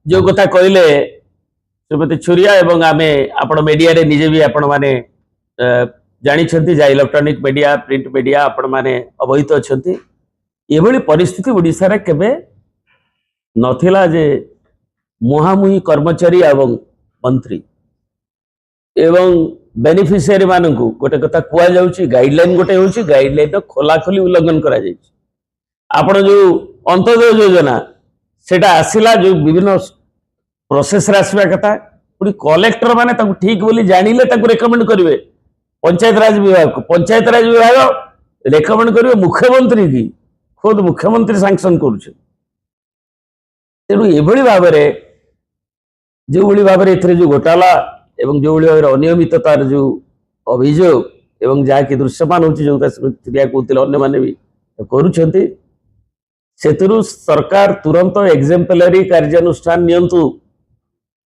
जो कथा कहले श्रीमती छुरिया एवं आमे आपण मीडिया रे निजे भी आपण माने जानी छंती जा इलेक्ट्रॉनिक मीडिया प्रिंट मीडिया आपण माने अवहित अछंती एभली परिस्थिति ओडिसा रे केबे नथिला जे मुहामुही कर्मचारी एवं मंत्री एवं बेनिफिशियरी मानकु गोटे कथा कुआ जाउची गाइडलाइन गोटे होची गाइडलाइन खोला खोली उल्लंघन करा जाइची आपण जो अंत्योदय योजना सेटा आसिला जो विभिन्न प्रोसेस रे आसवा कथा पुरी कलेक्टर माने ताकू ठीक बोली जानिले ताकू रेकमेंड करिवे पंचायत राज विभाग रेकमेंड करिवे मुख्यमंत्री की खुद मुख्यमंत्री सैंक्शन करूछे तेणु एभली भाबरे जो भली भाबरे एथरे जो घोटाला एवं जो भली भाबरे अनियमिततार जो अभियोग एवं जा कि दृश्यमान होची जो क्रिया कोतिले अन्य माने भी करूछंती सेतुरु सरकार तुरंत एग्जाम्पलरी कार्यानुष्ठान नियंतु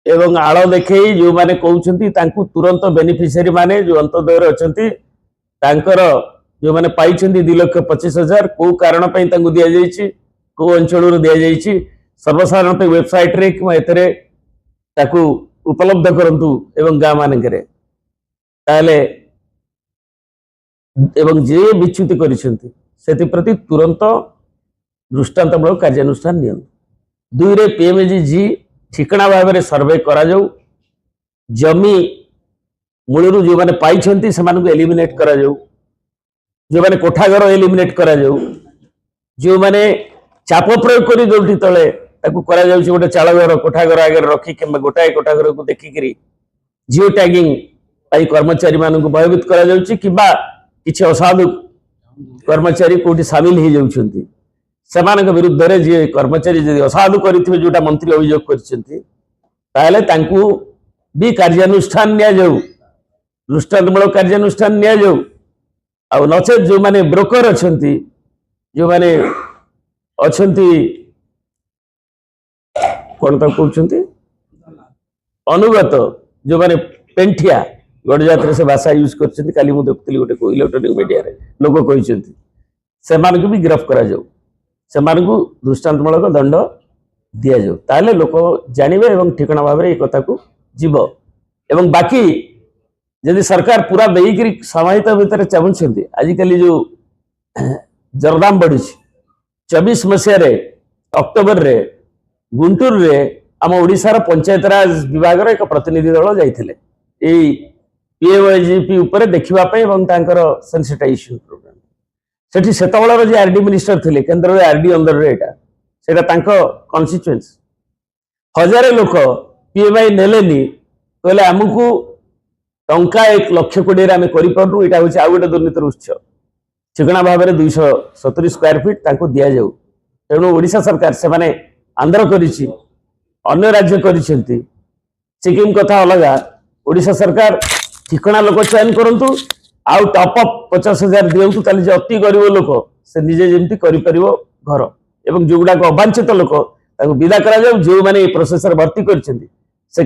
एवं आड़ देखे जो माने कहउछंती तांकु तुरंत बेनिफिशियरी माने जो अंतदय अछंती तांकर जो माने पाइछंती 2,25,000 को कारण पई तांकु दिया जाईची को अंचल रो दिया जाईची सर्वसाधारण पे वेबसाइट रे कि एतरे ताकु उपलब्ध करंतु एवं गा माने करे ताले एवं जे विच्युति करिसंती सेति प्रति तुरंत दृष्टांतमूलक कार्यानुष्ठान नियंतु दुई रे पीएमजी ठिकणा भाव में सर्वे करा जाऊ जमी मूलरू जो मैंने पाई से एलिमिनेट करा जाऊ जो मैंने कोठाघर एलिमिनेट करा जाऊ जो मैंने चाप प्रयोग कर जो तले करा जाउछि गोटे चालघर कोठाघर आगे रखी कि गोटाए कोठाघर को देखिक जिओ टैगिंग पाई कर्मचारी मानक भयभीत करा जाउछि किबा किछि असाधु कर्मचारी कोठी सामिल हो जाउछन्ति सेमानक विरुद्ध रे जे कर्मचारी यदि असाधु करिथिबे जोटा मंत्री अभियोग करछन्ति ताले तांकु भी कार्यानुष्ठान निया जाऊ दृष्टांतमूलक कार्यानुष्ठान निया जाऊ आ नचेत जो माने ब्रोकर अछन्ति जो माने अछन्ति कोन त कहउछन्ति अनुगत जो माने पेंठिया गडजात्रे से भाषा यूज करछन्ति काली मु देखतली गोटे को इलेक्ट्रॉनिक मीडिया रे लोक कहिसन्ति सेमानक भी गिरफ्त करा जाऊ सेमानकु दृष्टांतमूलक दंड दिया जाऊ ताले लोक जानिबे एवं ठिकणा भाव में कथा को जीव एवं बाकी यदि सरकार पूरा देईकरी समाहित भितर चाहते आजिकल जो जरदाम बढ़ी 24 मसीह अक्टोबर रे गुंटूर रे आम ओडिशार पंचायत राज विभाग एक प्रतिनिधि दल जाइथिले एई पीएमजीपी ऊपर देखिबा पई एवं तांकर सेंसिटाइजेशन प्रोग्राम सेठी सेतबेलर जे आरडी मिनिस्टर थिले केंद्र रे आरडी अंदर रे एटा सेटा तांको कॉन्स्टिट्यूएंस हजार लोक पीएमआई नेलेनी कहले हमकु टंका 1 लाख कोटी रे आमे करि परनु एटा होछि आ गोटे दुर्नीतिर उत्स ठिकणा भाव में 270 स्क्वायर फीट तांको दिया जाऊ तेणु ओडिशा सरकार से माने आंध्र करिछि अन्य राज्य करिसेंती सिक्किम कथा अलगा ओडिशा सरकार ठिकणा लोक चयन करंतु आउ टॉप अप 50,000 दियंतु ताले जे अति गरीब लोक से निजे जेमती करि परिबो घर एवं जोगुडा को अवांछित लोक ताको विदा करा जाऊ जो माने प्रोसेसर भर्ती करछन्ती से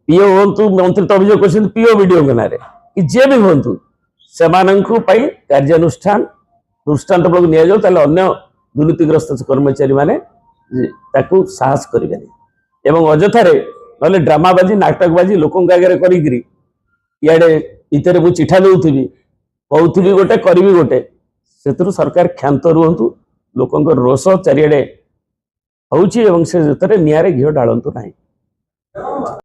पीओ होंतु मंत्री तो अभियोग करछन्ती पीओ वीडियो गनारे कि जे भी होंतु सेमानंकु पई कार्यानुष्ठान दृष्टांतमूलक निया जाऊ ताले अन्य दुर्नीतिग्रस्त कर्मचारी माने ताकू साहस करिबेनी एवं अजथारे नले ड्रामाबाजी नाटकबाजी लोकन आगे करिगिरी इयाडे इतरे मु चिठा दउथिबी कहउथिबी गोटे करिबी गोटे सेतरु सरकार क्षांत रुहंतु लोकंकर रोष चारियाडे होउची एवं से जतरे नियारे घियो डालंतु नाही।